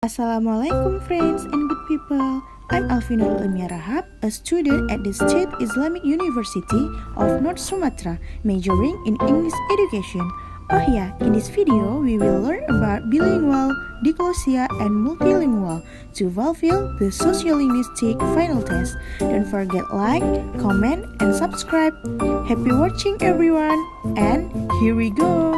Assalamualaikum friends and good people. I'm Alvinul Ilmia Rahab, a student at the State Islamic University of North Sumatra, majoring in English education. Oh yeah, in this video we will learn about bilingual, diglossia, and multilingual to fulfill the sociolinguistic final test. Don't forget like, comment, and subscribe. Happy watching everyone, and here we go.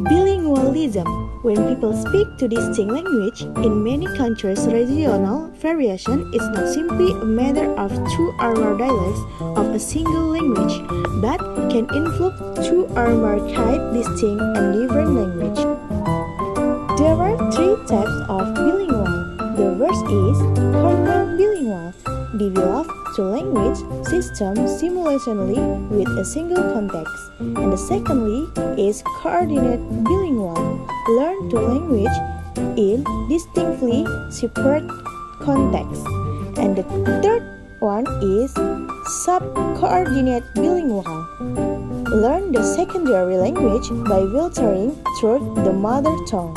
Bilingualism. When people speak two distinct languages, in many countries regional variation is not simply a matter of two or more dialects of a single language, but can include two or more quite distinct and different languages. There are three types of bilingual. The first is formal bilingual, developed to language system simultaneously with a single context, and the secondly is coordinate bilingual, learn to language in distinctly separate contexts, and the third one is subcoordinate bilingual, learn the secondary language by filtering through the mother tongue.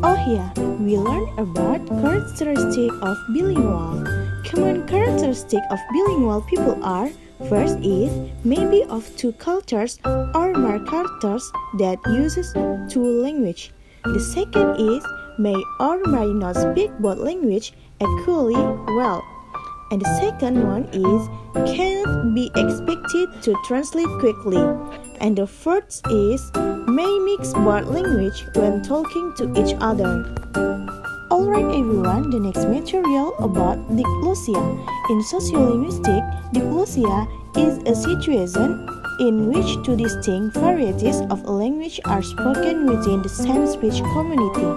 Oh yeah, we learned about characteristics of bilingual. Common characteristics of bilingual people are: first is maybe of two cultures or more cultures that uses two languages. The second is may or may not speak both language equally well. And the second one is cannot be expected to translate quickly. And the fourth is may mix both language when talking to each other. Alright everyone, the next material about diglossia. In sociolinguistics, diglossia is a situation in which two distinct varieties of a language are spoken within the same speech community.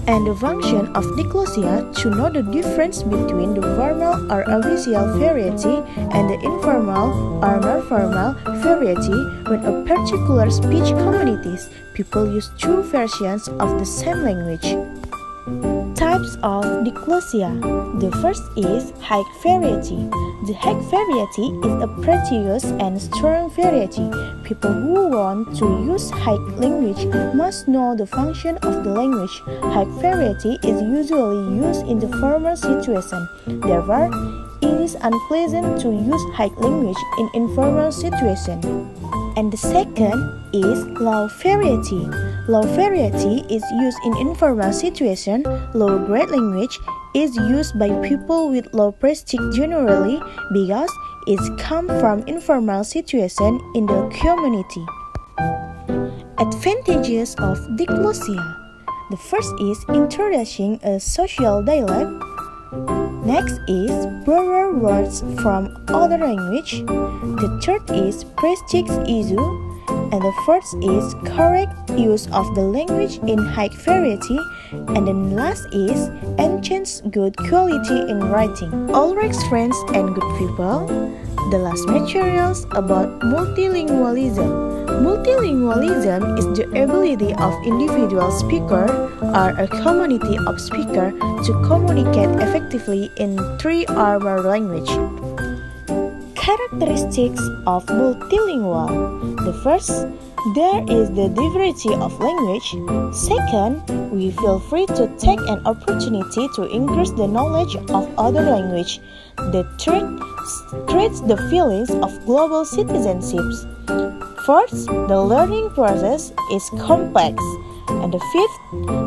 And the function of diglossia to know the difference between the formal or official variety and the informal or non-formal variety when a particular speech communities people use two versions of the same language. Types of diglossia. The first is high variety. The high variety is a prodigious and strong variety. People who want to use high language must know the function of the language. High variety is usually used in the formal situation. Therefore, it is unpleasant to use high language in informal situation. And the second is low variety. Low variety is used in informal situation. Low grade language is used by people with low prestige generally because it comes from informal situation in the community. Advantages of diglossia. The first is introducing a social dialect. Next is borrow words from other language. The third is prestige issue. And the fourth is correct use of the language in high variety. And the last is enhance good quality in writing. Alright friends and good people, the last materials about multilingualism. Multilingualism is the ability of individual speaker or a community of speakers to communicate effectively in three or more languages. Characteristics of multilingual. The first, there is the diversity of language. Second, we feel free to take an opportunity to increase the knowledge of other language. The third, creates the feelings of global citizenships. Fourth, the learning process is complex. And the fifth,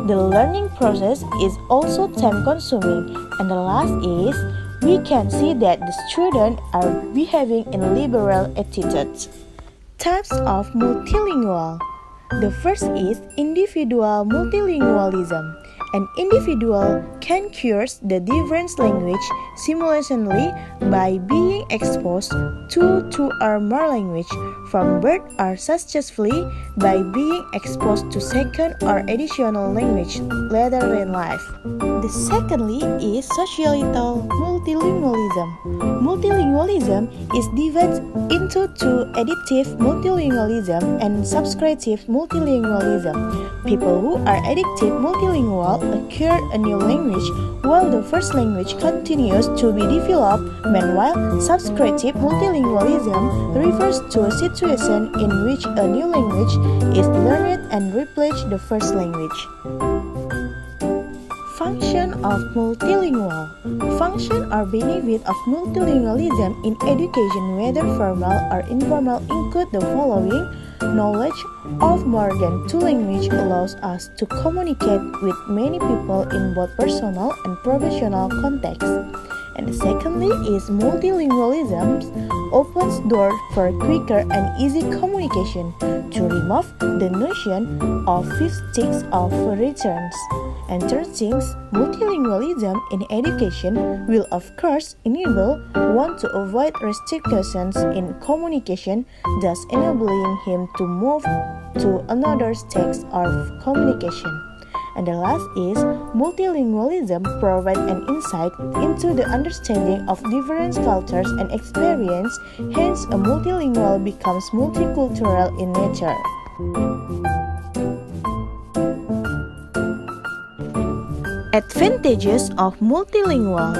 the learning process is also time-consuming. And the last is, we can see that the students are behaving in liberal attitudes. Types of multilingual. The first is individual multilingualism. An individual can cure the different language simultaneously by being exposed to two or more languages from birth or successfully by being exposed to second or additional language later in life. The secondly is societal multilingualism. Multilingualism is divided into two: additive multilingualism and subscriptive multilingualism. People who are additive multilingual acquire a new language while the first language continues to be developed. Meanwhile, subscriptive multilingualism refers to a situation in which a new language is learned and replaces the first language. Function of multilingual. Function or benefit of multilingualism in education, whether formal or informal, include the following. Knowledge of more than two languages allows us to communicate with many people in both personal and professional contexts. And secondly is multilingualism opens doors for quicker and easy communication to remove the notion of fifth sticks of returns. And third things, multilingualism in education will of course enable one to avoid restrictions in communication, thus enabling him to move to another stage of communication. And the last is multilingualism provides an insight into the understanding of different cultures and experience, hence a multilingual becomes multicultural in nature. Advantages of multilingual.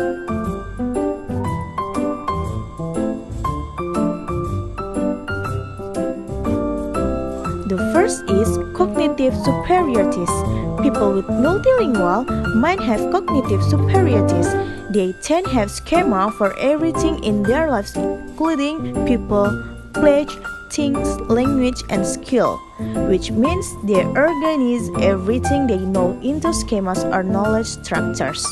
The first is cognitive superiorities. People with multilingual might have cognitive superiorities. They tend to have schema for everything in their lives, including people, place, things, language, and skill, which means they organize everything they know into schemas or knowledge structures.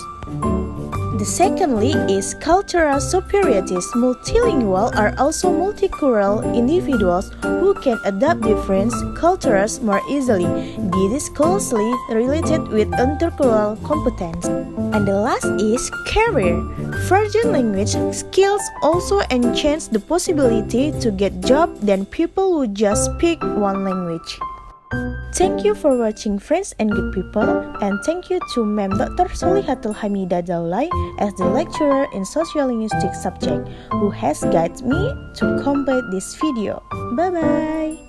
The secondly is cultural superiorities. Multilingual are also multicultural individuals who can adapt different cultures more easily. This is closely related with intercultural competence. And the last is career. Foreign language skills also enhance the possibility to get jobs than people who just speak one language. Thank you for watching, friends and good people, and thank you to Ma'am Dr. Solihatul Hamidah Daulay as the lecturer in sociolinguistic subject who has guided me to complete this video. Bye bye.